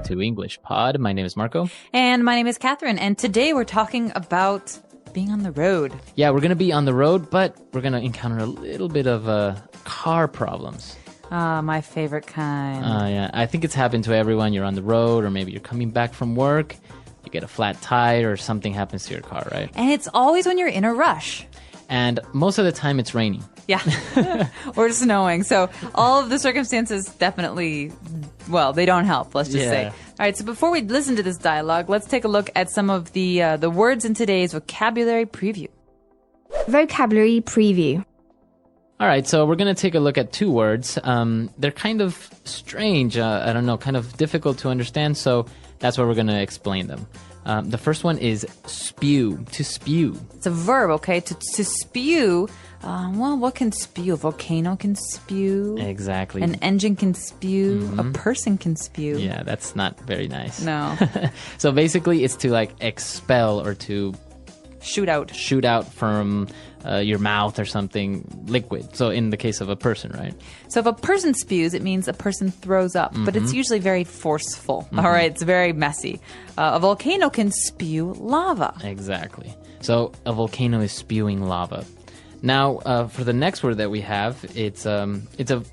to English Pod. My name is Marco. And my name is Catherine. And today we're talking about being on the road. Yeah, we're going to be on the road, but we're going to encounter a little bit of car problems. My favorite kind. Yeah, I think it's happened to everyone. You're on the road, or maybe you're coming back from work. You get a flat tire, or something happens to your car, right? And it's always when you're in a rush. And most of the time it's raining. Yeah, or snowing. So all of the circumstances definitely, well, they don't help, let's just say. All right, so before we listen to this dialogue, let's take a look at some of the words in today's vocabulary preview. Vocabulary preview. All right, so we're going to take a look at two words. They're kind of strange, I don't know, kind of difficult to understand, so that's why we're going to explain them. The first one is spew, to spew. It's a verb, okay? To spew, well, what can spew? A volcano can spew. Exactly. An engine can spew. A person can spew. Yeah, that's not very nice. No. So basically, it's to like expel or to shoot out from your mouth or something liquid. So in the case of a person, right? So if a person spews, it means a person throws up, but it's usually very forceful. All right, it's very messy. A volcano can spew lava. Exactly. So a volcano is spewing lava. Now, for the next word that we have, it's an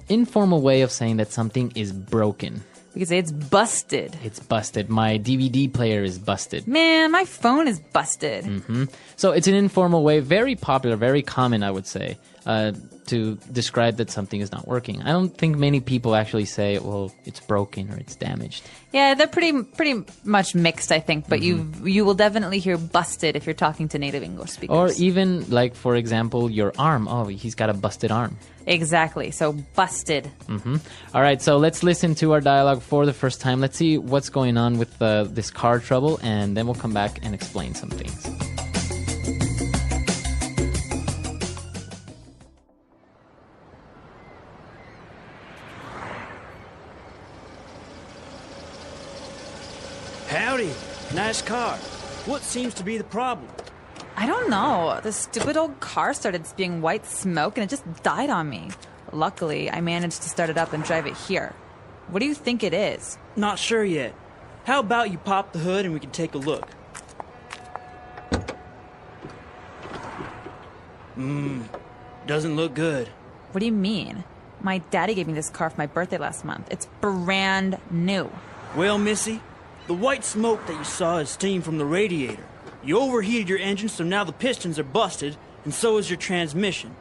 informal way of saying that something is broken. We could say it's busted. It's busted. My DVD player is busted. Man, my phone is busted. So it's an informal way, very popular, very common, I would say, to describe that something is not working. I don't think many people actually say, well, it's broken or it's damaged. Yeah, they're pretty much mixed, I think. But you will definitely hear busted if you're talking to native English speakers. Or even, like, for example, your arm. Oh, he's got a busted arm. Exactly. So busted. All right, so let's listen to our dialogue for the first time. Let's see what's going on with this car trouble, and then we'll come back and explain some things. Howdy. Nice car. What seems to be the problem? I don't know. The stupid old car started spewing white smoke and it just died on me. Luckily, I managed to start it up and drive it here. What do you think it is? Not sure yet. How about you pop the hood and we can take a look? Doesn't look good. What do you mean? My daddy gave me this car for my birthday last month. It's brand new. Well, Missy, the white smoke that you saw is steam from the radiator. You overheated your engine, so now the pistons are busted, and so is your transmission.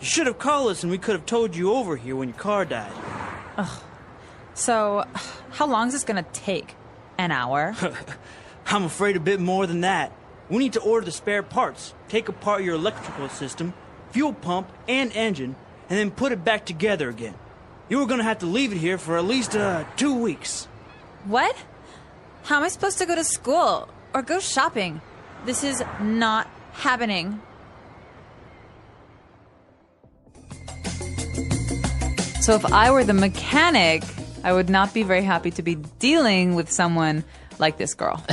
You should have called us and we could have towed you over here when your car died. So, how long is this gonna take? An hour? I'm afraid a bit more than that. We need to order the spare parts, take apart your electrical system, fuel pump, and engine, and then put it back together again. You were gonna have to leave it here for at least 2 weeks. What? How am I supposed to go to school or go shopping? This is not happening. So if I were the mechanic, I would not be very happy to be dealing with someone like this girl.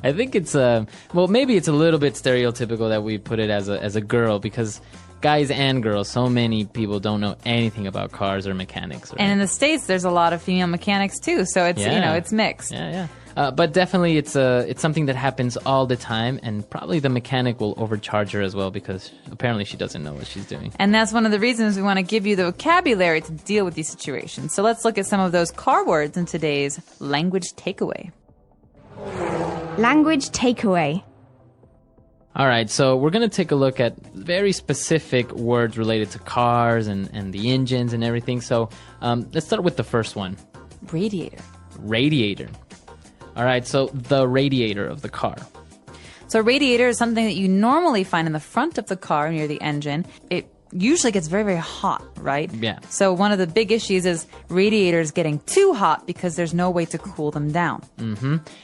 I think it's well, maybe it's a little bit stereotypical that we put it as a girl, because guys and girls, so many people don't know anything about cars or mechanics. Right? And in the States, there's a lot of female mechanics too, so it's it's mixed. Yeah. But definitely it's something that happens all the time, and probably the mechanic will overcharge her as well, because apparently she doesn't know what she's doing. And that's one of the reasons we want to give you the vocabulary to deal with these situations. So let's look at some of those car words in today's language takeaway. Language takeaway. All right, so we're going to take a look at very specific words related to cars and the engines and everything. So let's start with the first one. Radiator. Radiator. All right, so the radiator of the car. So a radiator is something that you normally find in the front of the car near the engine. It usually gets very, very hot, right? Yeah. So one of the big issues is radiators getting too hot because there's no way to cool them down.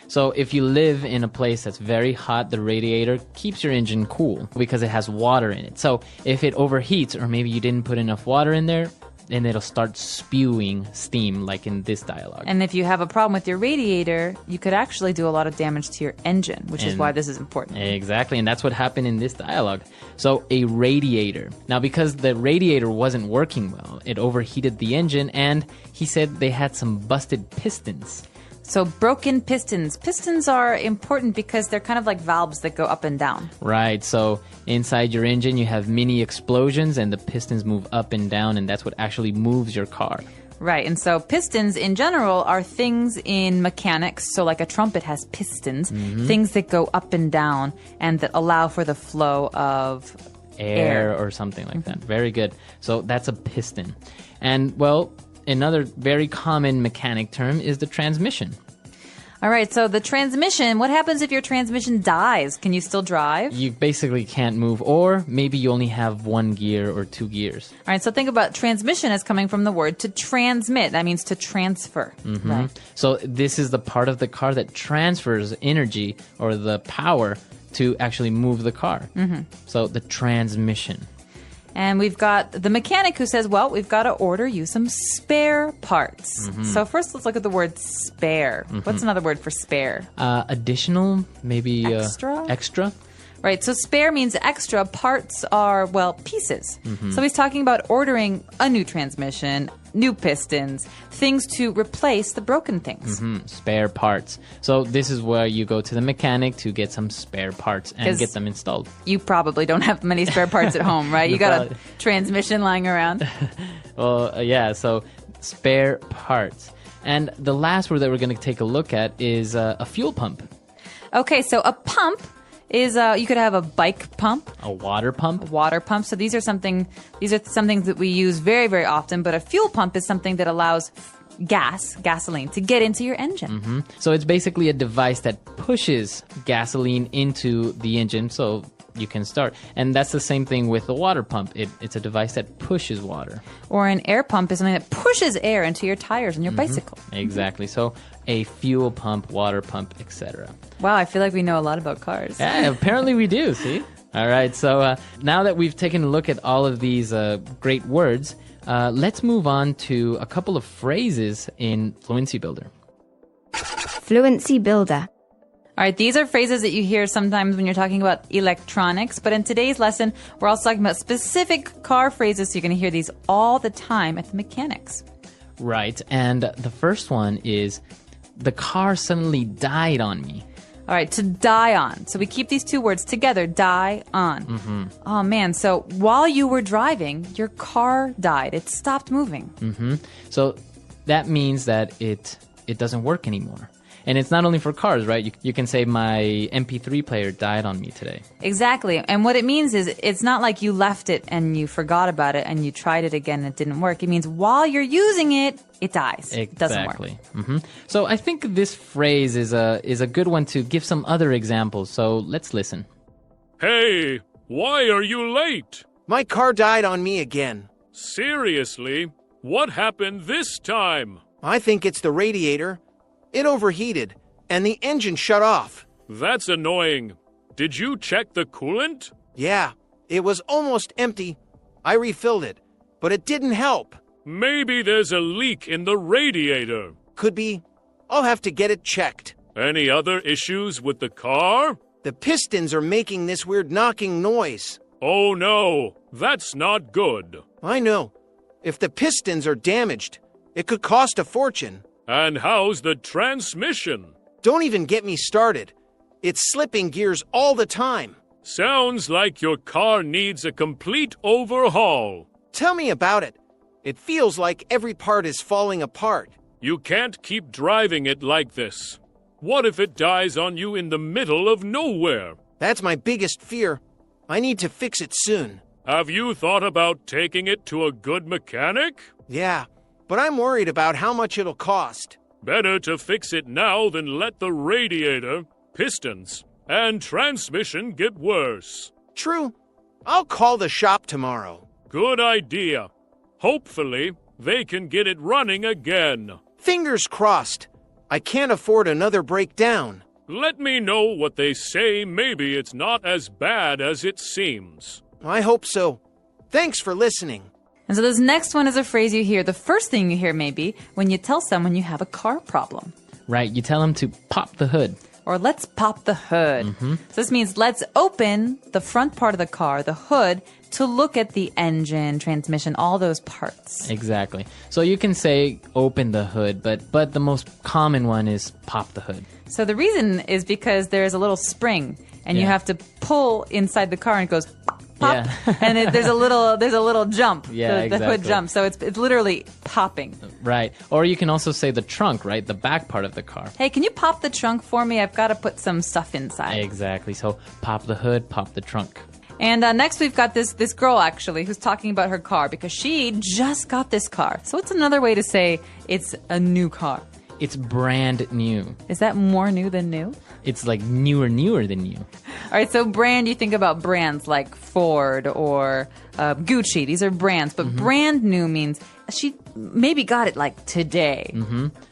So if you live in a place that's very hot, the radiator keeps your engine cool because it has water in it. So if it overheats, or maybe you didn't put enough water in there, then it'll start spewing steam, like in this dialogue. And if you have a problem with your radiator, you could actually do a lot of damage to your engine, which is why this is important. Exactly, and that's what happened in this dialogue. So a radiator. Now, because the radiator wasn't working well, it overheated the engine, and he said they had some busted pistons. So broken pistons. Pistons are important because they're kind of like valves that go up and down. Right. So inside your engine, you have mini explosions and the pistons move up and down, and that's what actually moves your car. Right. And so pistons in general are things in mechanics. So like a trumpet has pistons, things that go up and down and that allow for the flow of Air or something like that. Very good. So that's a piston. And well, another very common mechanic term is the transmission. All right, so the transmission, what happens if your transmission dies? Can you still drive? You basically can't move, or maybe you only have one gear or two gears. All right, so think about transmission as coming from the word to transmit. That means to transfer. Right. So this is the part of the car that transfers energy or the power to actually move the car. So the transmission. And we've got the mechanic who says, well, we've got to order you some spare parts. So first, let's look at the word spare. What's another word for spare? Additional, maybe Extra? Extra. Right, so spare means extra. Parts are, well, pieces. So he's talking about ordering a new transmission, new pistons, things to replace the broken things. Spare parts. So this is where you go to the mechanic to get some spare parts and get them installed. You probably don't have many spare parts at home, right? You got a transmission lying around. Well, yeah, so spare parts. And the last word that we're going to take a look at is a fuel pump. Okay, so a pump is you could have a bike pump, A water pump. water pump. So these are some things that we use very, very often. But a fuel pump is something that allows gasoline, to get into your engine. So it's basically a device that pushes gasoline into the engine so you can start. And that's the same thing with the water pump. It's a device that pushes water. Or an air pump is something that pushes air into your tires on your bicycle. Exactly. So a fuel pump, water pump, etc. Wow, I feel like we know a lot about cars. Yeah, apparently we do, see? All right, so now that we've taken a look at all of these great words, let's move on to a couple of phrases in Fluency Builder. Fluency Builder. All right, these are phrases that you hear sometimes when you're talking about electronics, but in today's lesson, we're also talking about specific car phrases, so you're going to hear these all the time at the mechanics. Right, and the first one is, the car suddenly died on me. All right, to die on. So we keep these two words together, die on. Oh, man, so while you were driving, your car died. It stopped moving. So that means that it doesn't work anymore. And it's not only for cars, right? You can say my MP3 player died on me today. Exactly. And what it means is it's not like you left it and you forgot about it and you tried it again and it didn't work. It means while you're using it, it dies. Exactly. It doesn't work. So I think this phrase is a good one to give some other examples. So let's listen. Hey, why are you late? My car died on me again. Seriously? What happened this time? I think it's the radiator. It overheated, and the engine shut off. That's annoying. Did you check the coolant? Yeah, it was almost empty. I refilled it, but it didn't help. Maybe there's a leak in the radiator. Could be. I'll have to get it checked. Any other issues with the car? The pistons are making this weird knocking noise. Oh no, that's not good. I know. If the pistons are damaged, it could cost a fortune. And how's the transmission? Don't even get me started. It's slipping gears all the time. Sounds like your car needs a complete overhaul. Tell me about it. It feels like every part is falling apart. You can't keep driving it like this. What if it dies on you in the middle of nowhere? That's my biggest fear. I need to fix it soon. Have you thought about taking it to a good mechanic? Yeah, but I'm worried about how much it'll cost. Better to fix it now than let the radiator, pistons, and transmission get worse. True. I'll call the shop tomorrow. Good idea. Hopefully, they can get it running again. Fingers crossed. I can't afford another breakdown. Let me know what they say. Maybe it's not as bad as it seems. I hope so. Thanks for listening. And so this next one is a phrase you hear. The first thing you hear maybe when you tell someone you have a car problem. Right, you tell them to pop the hood. Or let's pop the hood. So this means let's open the front part of the car, the hood, to look at the engine, transmission, all those parts. Exactly. So you can say open the hood, but the most common one is pop the hood. So the reason is because there's a little spring, and you Yeah. have to pull inside the car, and it goes pop, Yeah. and there's a little jump. Yeah, the hood exactly. jumps. So it's literally popping. Right. Or you can also say the trunk, right? The back part of the car. Hey, can you pop the trunk for me? I've got to put some stuff inside. Exactly. So pop the hood, pop the trunk. And next we've got this girl, actually, who's talking about her car because she just got this car. So it's another way to say it's a new car. It's brand new. Is that more new than new? It's like newer than new. All right, so brand, you think about brands like Ford or Gucci. These are brands. But brand new means she maybe got it like today.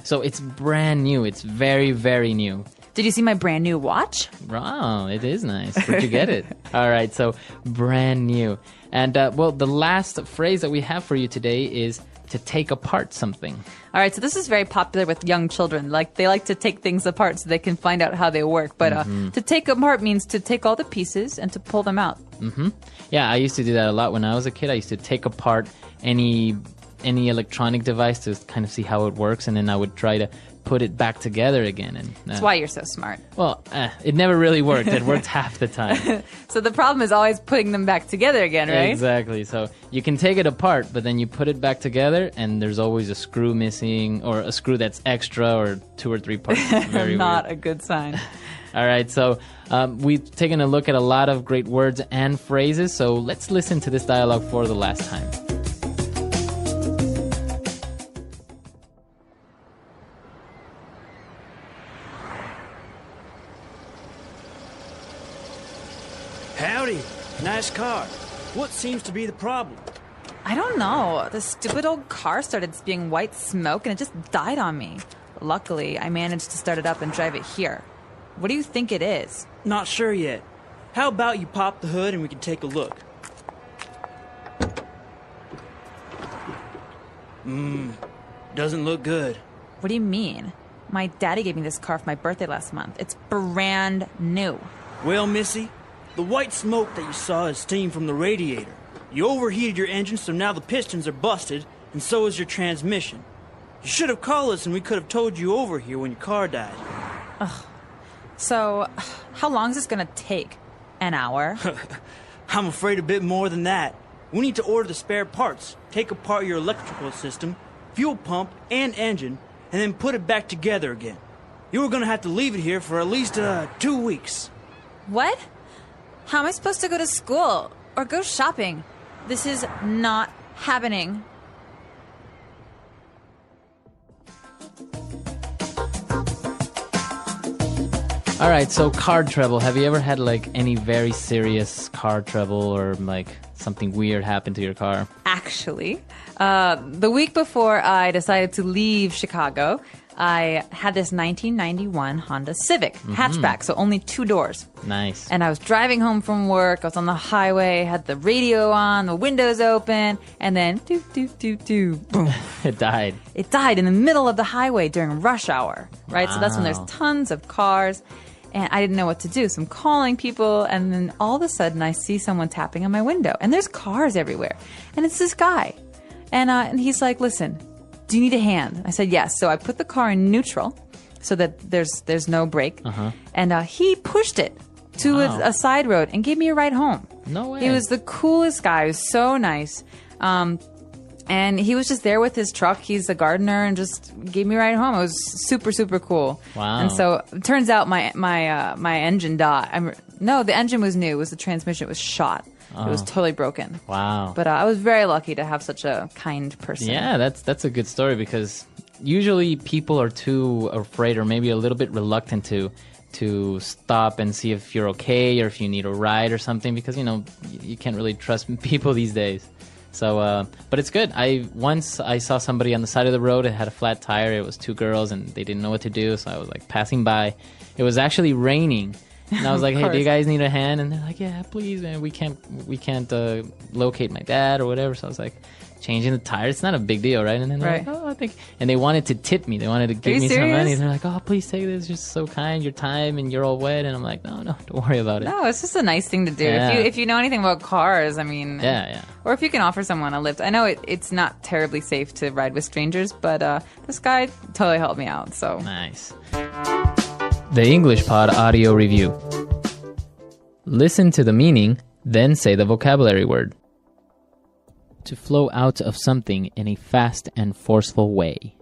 So it's brand new. It's very, very new. Did you see my brand new watch? Wow, it is nice. Where'd you get it? All right, so brand new. And, well, the last phrase that we have for you today is to take apart something. All right, so this is very popular with young children. Like, they like to take things apart so they can find out how they work. But to take apart means to take all the pieces and to pull them out. Yeah, I used to do that a lot when I was a kid. I used to take apart any electronic device to kind of see how it works, and then I would try to put it back together again. And That's why you're so smart. well, it never really worked. It worked half the time. So the problem is always putting them back together again, right? Exactly. So you can take it apart, but then you put it back together, and there's always a screw missing, or a screw that's extra, or 2 or 3 parts. Very Not weird. a good sign. All right, so we've taken a look at a lot of great words and phrases, so let's listen to this dialogue for the last time. Howdy. Nice car. What seems to be the problem? I don't know. The stupid old car started spewing white smoke and it just died on me. Luckily, I managed to start it up and drive it here. What do you think it is? Not sure yet. How about you pop the hood and we can take a look? Doesn't look good. What do you mean? My daddy gave me this car for my birthday last month. It's brand new. Well, Missy, the white smoke that you saw is steam from the radiator. You overheated your engine, so now the pistons are busted, and so is your transmission. You should have called us and we could have towed you over here when your car died. So, how long is this going to take? An hour? I'm afraid a bit more than that. We need to order the spare parts, take apart your electrical system, fuel pump, and engine, and then put it back together again. You were going to have to leave it here for at least 2 weeks. What? How am I supposed to go to school or go shopping? This is not happening. All right, so car trouble. Have you ever had like any very serious car trouble, or like something weird happen to your car? Actually, the week before I decided to leave Chicago, I had this 1991 Honda Civic hatchback, so only 2 doors. Nice. And I was driving home from work. I was on the highway, had the radio on, the windows open, and then doo doo doo doo, boom. It died. It died in the middle of the highway during rush hour, right? So that's when there's Wow. tons of cars, and I didn't know what to do. So I'm calling people, and then all of a sudden I see someone tapping on my window, and there's cars everywhere, and it's this guy, and he's like, "Listen, do you need a hand?" I said, "Yes." So I put the car in neutral, so that there's no brake, and he pushed it to Wow. a side road and gave me a ride home. No way. He was the coolest guy. He was so nice. And he was just there with his truck. He's a gardener and just gave me a ride home. It was super, super cool. Wow. And so it turns out my engine died. No, the engine was new. It was the transmission. It was shot. It was totally broken. Wow. But I was very lucky to have such a kind person. Yeah, that's a good story, because usually people are too afraid, or maybe a little bit reluctant to stop and see if you're okay, or if you need a ride or something, because you can't really trust people these days. So, but it's good. Once I saw somebody on the side of the road. It had a flat tire. It was 2 girls, and they didn't know what to do. So I was like passing by. It was actually raining, And I was like, Of hey, do you course. guys need a hand? And they're like, yeah, please, man. We can't locate my dad or whatever. So I was like, changing the tire, it's not a big deal, right? And then they're Right. like, oh, I think, and they wanted to tip me. They wanted to give you me some money. serious? They're like, oh, please take this. You're so kind. Your time, and you're all wet. And I'm like, no, don't worry about it. No, it's just a nice thing to do. Yeah. If you know anything about cars, I mean, Yeah. or if you can offer someone a lift. I know it's not terribly safe to ride with strangers, but this guy totally helped me out. So Nice. The English Pod Audio Review. Listen to the meaning, then say the vocabulary word. To flow out of something in a fast and forceful way.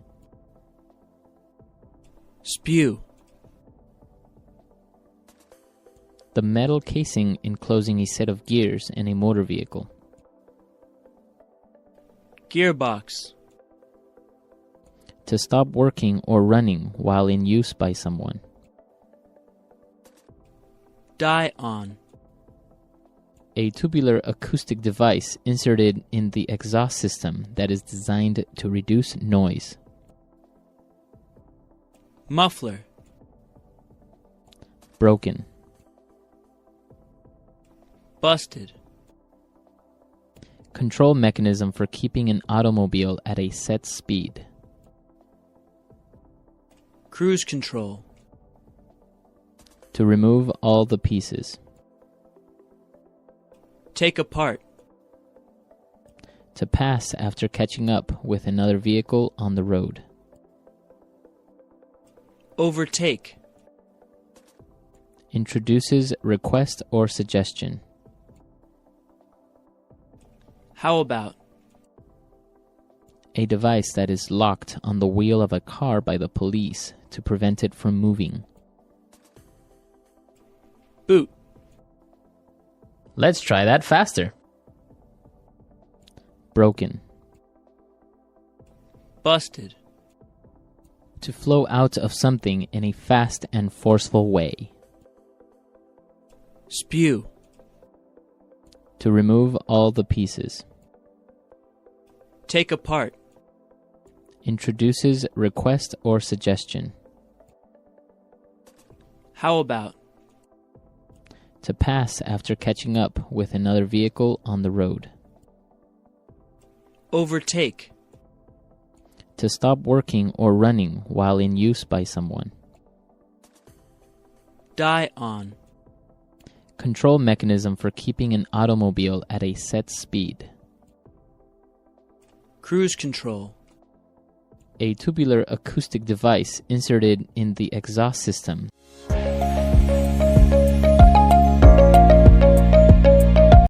Spew. The metal casing enclosing a set of gears in a motor vehicle. Gearbox. To stop working or running while in use by someone. Die on. A tubular acoustic device inserted in the exhaust system that is designed to reduce noise. Muffler. Broken. Busted. Control mechanism for keeping an automobile at a set speed. Cruise control. To remove all the pieces. Take apart. To pass after catching up with another vehicle on the road. Overtake. Introduces request or suggestion. How about? A device that is locked on the wheel of a car by the police to prevent it from moving. Boot. Let's try that faster. Broken. Busted. To flow out of something in a fast and forceful way. Spew. To remove all the pieces. Take apart. Introduces request or suggestion. How about? To pass after catching up with another vehicle on the road. Overtake. To stop working or running while in use by someone. Die on. Control mechanism for keeping an automobile at a set speed. Cruise control. A tubular acoustic device inserted in the exhaust system